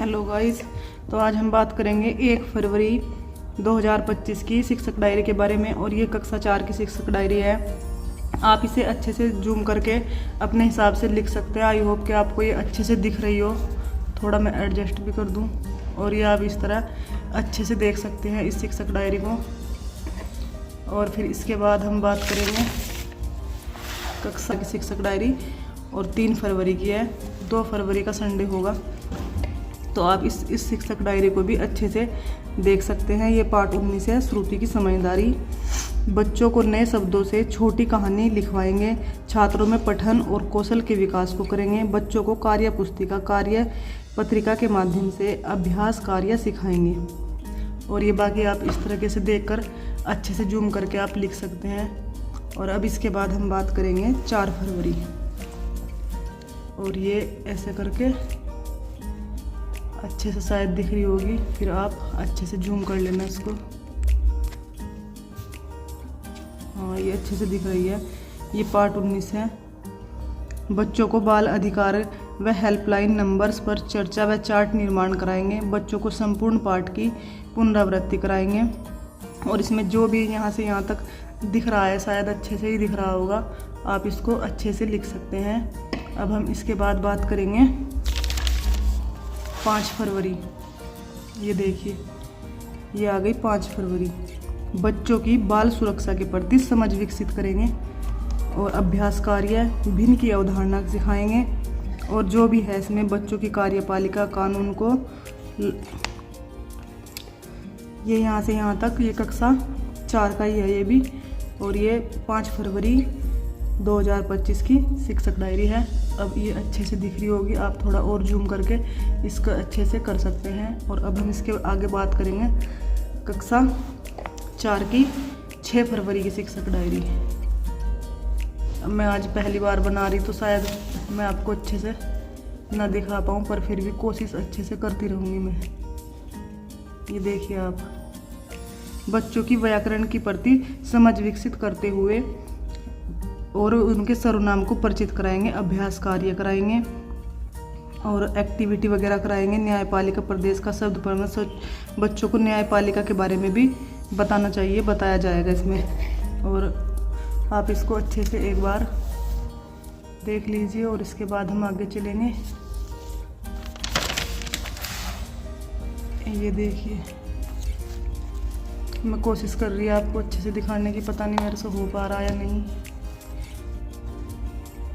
Hello guys. तो आज हम बात करेंगे 1 फरवरी 2025 की शिक्षक डायरी के बारे में। और ये कक्षा 4 की शिक्षक डायरी है। आप इसे अच्छे से जूम करके अपने हिसाब से लिख सकते हैं। आई होप कि आपको ये अच्छे से दिख रही हो। थोड़ा मैं एडजस्ट भी कर दूं। और ये आप इस तरह अच्छे से देख सकते हैं इस शिक्षक डायरी को। और फिर इसके बाद हम बात करेंगे कक्षा की शिक्षक डायरी। और 3 फरवरी की है, 2 फरवरी का संडे होगा। तो आप इस शिक्षक डायरी को भी अच्छे से देख सकते हैं। ये पार्ट 19 है, श्रुति की समझदारी। बच्चों को नए शब्दों से छोटी कहानी लिखवाएंगे। छात्रों में पठन और कौशल के विकास को करेंगे। बच्चों को कार्य पुस्तिका, कार्य पत्रिका के माध्यम से अभ्यास कार्य सिखाएंगे। और ये बाकी आप इस तरीके से देखकर अच्छे से जूम करके आप लिख सकते हैं। और अब इसके बाद हम बात करेंगे 4 फरवरी। और ये ऐसे करके अच्छे से शायद दिख रही होगी, फिर आप अच्छे से जूम कर लेना इसको। हाँ, ये अच्छे से दिख रही है। ये पार्ट 19 है। बच्चों को बाल अधिकार व हेल्पलाइन नंबर्स पर चर्चा व चार्ट निर्माण कराएंगे। बच्चों को संपूर्ण पाठ की पुनरावृत्ति कराएंगे। और इसमें जो भी यहाँ से यहाँ तक दिख रहा है, शायद अच्छे से ही दिख रहा होगा, आप इसको अच्छे से लिख सकते हैं। अब हम इसके बाद बात करेंगे 5 फरवरी। ये देखिए, ये आ गई 5 फरवरी। बच्चों की बाल सुरक्षा के प्रति समझ विकसित करेंगे। और अभ्यास कार्य भिन्न की अवधारणा सिखाएंगे। और जो भी है इसमें बच्चों की कार्यपालिका कानून को, ये यहाँ से यहाँ तक, ये कक्षा 4 का ही है ये भी। और ये 5 फरवरी 2025 की शिक्षक डायरी है। अब ये अच्छे से दिख रही होगी, आप थोड़ा और जूम करके इसका अच्छे से कर सकते हैं। और अब हम इसके आगे बात करेंगे कक्षा 4 की 6 फरवरी की शिक्षक डायरी। अब मैं आज पहली बार बना रही, तो शायद मैं आपको अच्छे से ना दिखा पाऊँ, पर फिर भी कोशिश अच्छे से करती रहूँगी मैं। ये देखिए आप, बच्चों की व्याकरण के प्रति समझ विकसित करते हुए और उनके सर्वनाम को परिचित कराएंगे। अभ्यास कार्य कराएंगे और एक्टिविटी वगैरह कराएंगे। न्यायपालिका प्रदेश का शब्द प्रमाण, बच्चों को न्यायपालिका के बारे में भी बताना चाहिए, बताया जाएगा इसमें। और आप इसको अच्छे से एक बार देख लीजिए। और इसके बाद हम आगे चलेंगे। ये देखिए, मैं कोशिश कर रही है आपको अच्छे से दिखाने की, पता नहीं मेरे से हो पा रहा या नहीं।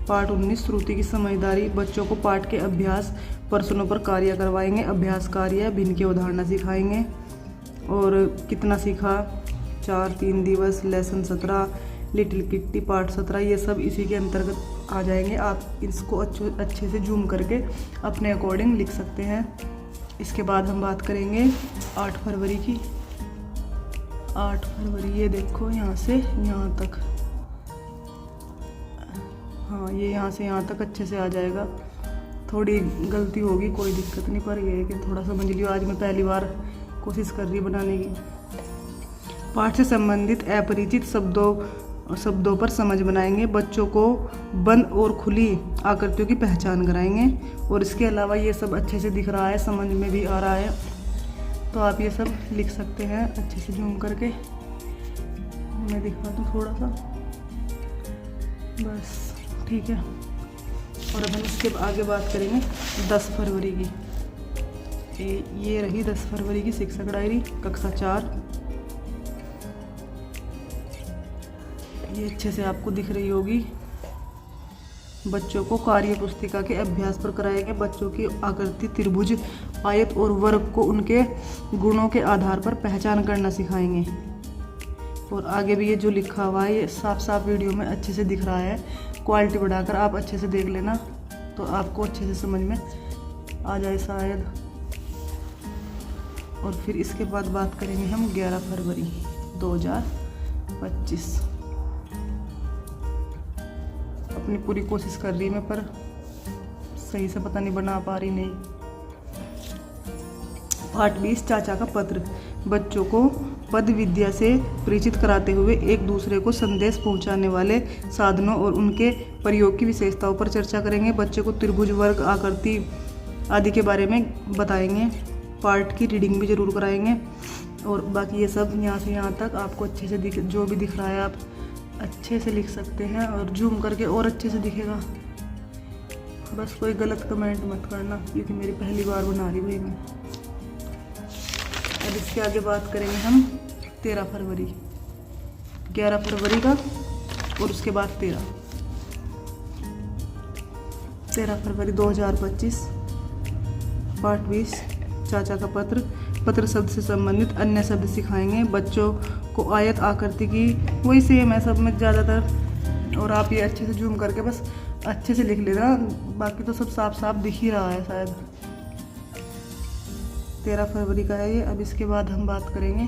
पार्ट 19, श्रुति की समझदारी। बच्चों को पाठ के अभ्यास प्रश्नों पर कार्य करवाएंगे। अभ्यास कार्य भिन्न की अवधारणा सिखाएंगे। और कितना सीखा, 4-3 दिवस, लेसन 17, लिटिल किट्टी पार्ट 17, ये सब इसी के अंतर्गत आ जाएंगे। आप इसको अच्छे से जूम करके अपने अकॉर्डिंग लिख सकते हैं। इसके बाद हम बात करेंगे 8 फरवरी की। 8 फरवरी, ये देखो यहाँ से यहाँ तक। हाँ, ये यहाँ से यहाँ तक अच्छे से आ जाएगा। थोड़ी गलती होगी, कोई दिक्कत नहीं, पर ये है कि थोड़ा समझ लियो। आज मैं पहली बार कोशिश कर रही बनाने की। पाठ से संबंधित अपरिचित शब्दों पर समझ बनाएंगे। बच्चों को बंद और खुली आकृतियों की पहचान कराएंगे। और इसके अलावा ये सब अच्छे से दिख रहा है, समझ में भी आ रहा है, तो आप ये सब लिख सकते हैं अच्छे से जूम करके। मैं दिखा दूँ थोड़ा सा, बस ठीक है। और अब हम इसके आगे बात करेंगे 10 फरवरी की। ये रही 10 फरवरी की शिक्षक डायरी, कक्षा 4। ये अच्छे से आपको दिख रही होगी। बच्चों को कार्य पुस्तिका के अभ्यास पर कराएंगे। बच्चों की आकृति, त्रिभुज, आयत और वर्ग को उनके गुणों के आधार पर पहचान करना सिखाएंगे। और आगे भी ये जो लिखा हुआ है, ये साफ साफ वीडियो में अच्छे से दिख रहा है। क्वालिटी बढ़ाकर आप अच्छे से देख लेना, तो आपको अच्छे से समझ में आ जाए शायद। और फिर इसके बाद बात करेंगे हम 11 फरवरी 2025। अपनी पूरी कोशिश कर रही मैं, पर सही से पता नहीं बना पा रही नहीं। पार्ट 20, चाचा का पत्र। बच्चों को पद विद्या से परिचित कराते हुए एक दूसरे को संदेश पहुंचाने वाले साधनों और उनके प्रयोग की विशेषताओं पर चर्चा करेंगे। बच्चे को त्रिभुज, वर्ग, आकृति आदि के बारे में बताएंगे। पार्ट की रीडिंग भी ज़रूर कराएंगे। और बाकी ये सब यहाँ से यहाँ तक आपको अच्छे से दिख, जो भी दिख रहा है आप अच्छे से लिख सकते हैं और जूम करके और अच्छे से दिखेगा। बस कोई गलत कमेंट मत करना, क्योंकि मेरी पहली बार बना रही हुई मैं। अब इसके आगे बात करेंगे हम 13 फरवरी, 11 फरवरी का और उसके बाद 13 फरवरी 2025। पार्ट 20 चाचा का पत्र। पत्र शब्द से संबंधित अन्य शब्द सिखाएंगे। बच्चों को आयत आकृति की वही सेम है सब में ज़्यादातर। और आप ये अच्छे से जूम करके बस अच्छे से लिख लेना, बाकी तो सब साफ साफ दिख ही रहा है शायद। 13 फरवरी का है ये। अब इसके बाद हम बात करेंगे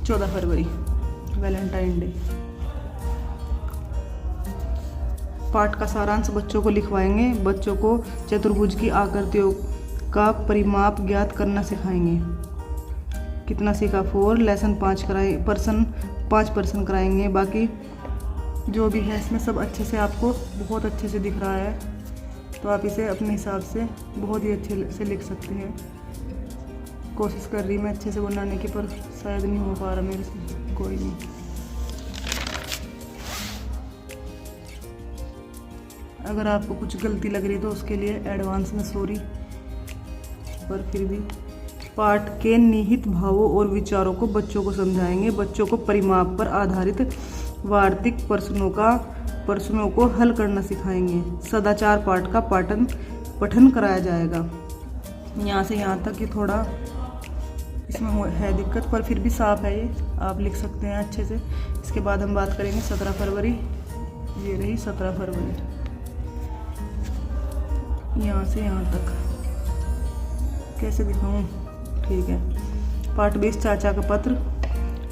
14 फरवरी, वैलेंटाइन डे। पाठ का सारांश बच्चों को लिखवाएंगे। बच्चों को चतुर्भुज की आकृतियों का परिमाप ज्ञात करना सिखाएंगे। कितना सीखा 4, लेसन 5 5% कराएंगे। बाकी जो भी है इसमें सब अच्छे से आपको बहुत अच्छे से दिख रहा है, तो आप इसे अपने हिसाब से बहुत ही अच्छे से लिख सकते हैं। कोशिश कर रही मैं अच्छे से बनाने की, पर शायद नहीं हो पा रहा मेरे से। कोई नहीं, अगर आपको कुछ गलती लग रही तो उसके लिए एडवांस में सॉरी। पर फिर भी पाठ के निहित भावों और विचारों को बच्चों को समझाएंगे। बच्चों को परिमाप पर आधारित वार्तिक प्रश्नों को हल करना सिखाएंगे। सदाचार पाठ का पठन कराया जाएगा। यहाँ से यहाँ तक ये थोड़ा इसमें है दिक्कत, पर फिर भी साफ है, ये आप लिख सकते हैं अच्छे से। इसके बाद हम बात करेंगे 17 फरवरी। ये रही 17 फरवरी, यहाँ से यहाँ तक कैसे दिखाऊं, ठीक है। पाठ 20 चाचा का पत्र।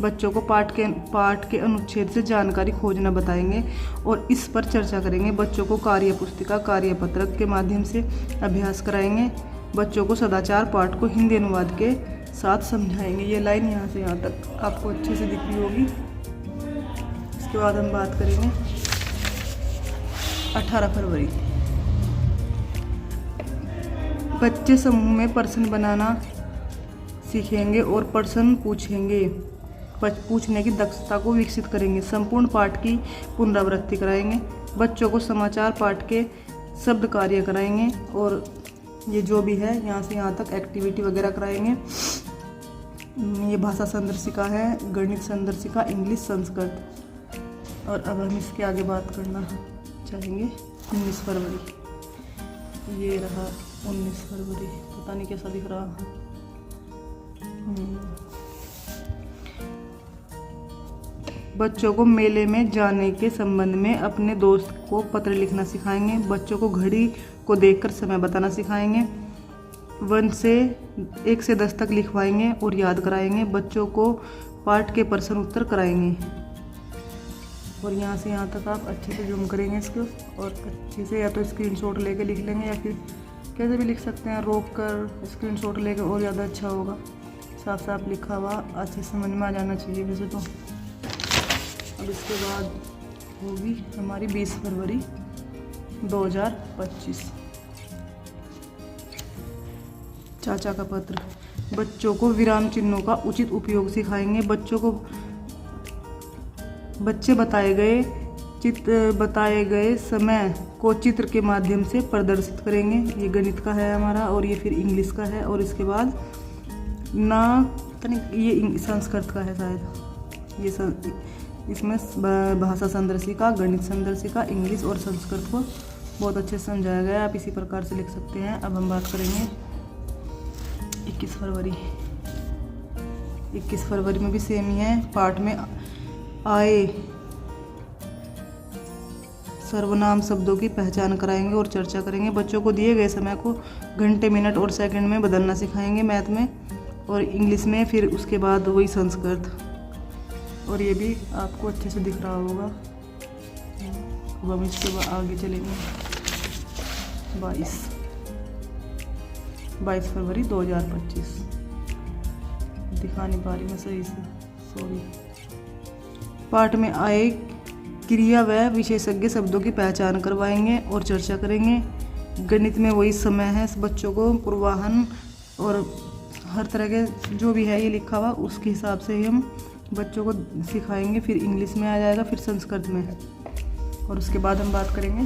बच्चों को पाठ के अनुच्छेद से जानकारी खोजना बताएंगे और इस पर चर्चा करेंगे। बच्चों को कार्य पुस्तिका कार्यपत्रक के माध्यम से अभ्यास कराएंगे। बच्चों को सदाचार पाठ को हिंदी अनुवाद के साथ समझाएंगे। ये लाइन यहाँ से यहाँ तक आपको अच्छे से दिख रही होगी। इसके बाद हम बात करेंगे 18 फरवरी। बच्चे समूह में प्रश्न बनाना सीखेंगे और प्रश्न पूछने की दक्षता को विकसित करेंगे। संपूर्ण पाठ की पुनरावृत्ति कराएंगे। बच्चों को समाचार पाठ के शब्द कार्य कराएंगे और ये जो भी है यहाँ से यहाँ तक एक्टिविटी वगैरह कराएंगे। ये भाषा संदर्शिका है, गणित संदर्शिका, इंग्लिश, संस्कृत। और अब हम इसके आगे बात करना चाहेंगे 19 फरवरी। ये रहा 19 फरवरी, पता नहीं कैसा दिख रहा। बच्चों को मेले में जाने के संबंध में अपने दोस्त को पत्र लिखना सिखाएंगे। बच्चों को घड़ी को देखकर समय बताना सिखाएंगे। 1 से 10 तक लिखवाएंगे और याद कराएंगे। बच्चों को पाठ के प्रश्न उत्तर कराएंगे। और यहाँ से यहाँ तक आप अच्छे से जूम करेंगे इसको और अच्छे से या तो स्क्रीनशॉट लेके लिख लेंगे या फिर कैसे भी लिख सकते हैं, रोक कर स्क्रीनशॉट लेके, और ज़्यादा अच्छा होगा। साफ साफ लिखा हुआ अच्छे समझ में आ जाना चाहिए वैसे तो। अब इसके बाद होगी हमारी 20 फरवरी 2025। चाचा का पत्र। बच्चों को विराम चिन्हों का उचित उपयोग सिखाएंगे। बच्चे बताए गए समय को चित्र के माध्यम से प्रदर्शित करेंगे। ये गणित का है हमारा और ये फिर इंग्लिश का है। और इसके बाद ये संस्कृत का है शायद। ये इसमें भाषा संदर्शिका, गणित संदर्शिका, इंग्लिश और संस्कृत को बहुत अच्छे से समझाया गया है। आप इसी प्रकार से लिख सकते हैं। अब हम बात करेंगे 21 फरवरी। 21 फरवरी में भी सेम ही है। पाठ में आए सर्वनाम शब्दों की पहचान कराएंगे और चर्चा करेंगे। बच्चों को दिए गए समय को घंटे, मिनट और सेकंड में बदलना सिखाएंगे मैथ में और इंग्लिश में। फिर उसके बाद वही संस्कृत। और ये भी आपको अच्छे से दिख रहा होगा। अब हम इसके बाद आगे चलेंगे 22 फरवरी 2025। दिखा नहीं पा रही मैं सही से, सॉरी। पाठ में आए क्रिया व विशेषज्ञ शब्दों की पहचान करवाएंगे और चर्चा करेंगे। गणित में वही समय है, बच्चों को पूर्वाहन और हर तरह के जो भी है ये लिखा हुआ उसके हिसाब से ही हम बच्चों को सिखाएंगे। फिर इंग्लिश में आ जाएगा, फिर संस्कृत में। और उसके बाद हम बात करेंगे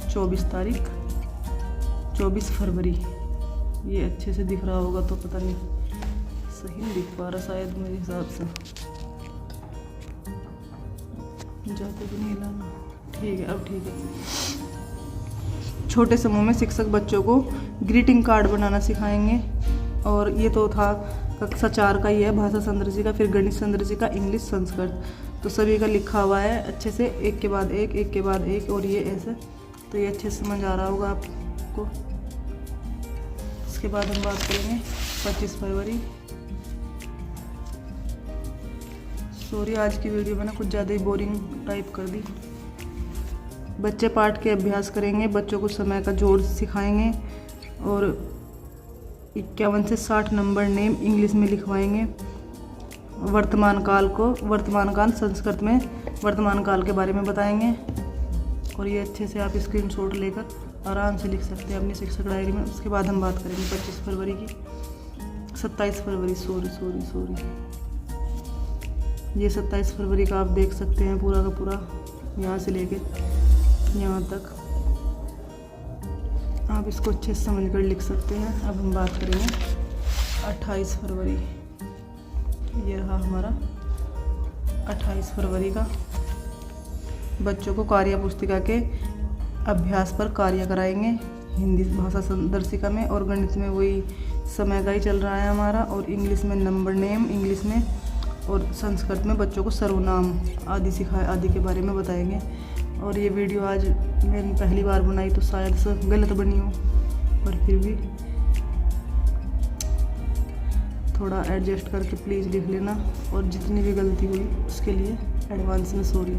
24 तारीख 24 फरवरी। ये अच्छे से दिख रहा होगा तो पता नहीं, सही नहीं दिख पा रहा शायद मेरे हिसाब से, जाते भी नहीं लाना। ठीक है, अब ठीक है। छोटे समूह में शिक्षक बच्चों को ग्रीटिंग कार्ड बनाना सिखाएंगे। और ये तो था कक्षा 4 का ही है, भाषा संदर्शी का, फिर गणित संदर्शी का, इंग्लिश, संस्कृत, तो सभी का लिखा हुआ है अच्छे से, एक के बाद एक। और ये ऐसे, तो ये अच्छे से समझ आ रहा होगा आपको। इसके बाद हम बात करेंगे 25 फरवरी। सॉरी, आज की वीडियो मैंने कुछ ज़्यादा ही बोरिंग टाइप कर दी। बच्चे पाठ के अभ्यास करेंगे, बच्चों को समय का जोड़ सिखाएंगे और 51 से 60 नंबर नेम इंग्लिश में लिखवाएंगे। वर्तमान काल संस्कृत में वर्तमान काल के बारे में बताएंगे। और ये अच्छे से आप स्क्रीनशॉट लेकर आराम से लिख सकते हैं अपनी शिक्षक डायरी में। उसके बाद हम बात करेंगे 27 फरवरी की, 27 फरवरी सॉरी ये 27 फरवरी का आप देख सकते हैं पूरा का पूरा, यहाँ से लेके यहाँ तक आप इसको अच्छे से समझ कर लिख सकते हैं। अब हम बात करेंगे 28 फरवरी। ये रहा हमारा 28 फरवरी का। बच्चों को कार्य पुस्तिका के अभ्यास पर कार्य कराएंगे हिंदी भाषा संदर्शिका में, और गणित में वही समय का ही चल रहा है हमारा, और इंग्लिश में नंबर नेम इंग्लिश में, और संस्कृत में बच्चों को सर्वनाम आदि के बारे में बताएंगे। और ये वीडियो आज मैंने पहली बार बनाई तो शायद से गलत बनी हो, पर फिर भी थोड़ा एडजस्ट करके प्लीज़ लिख लेना। और जितनी भी गलती हुई उसके लिए एडवांस में सॉरी।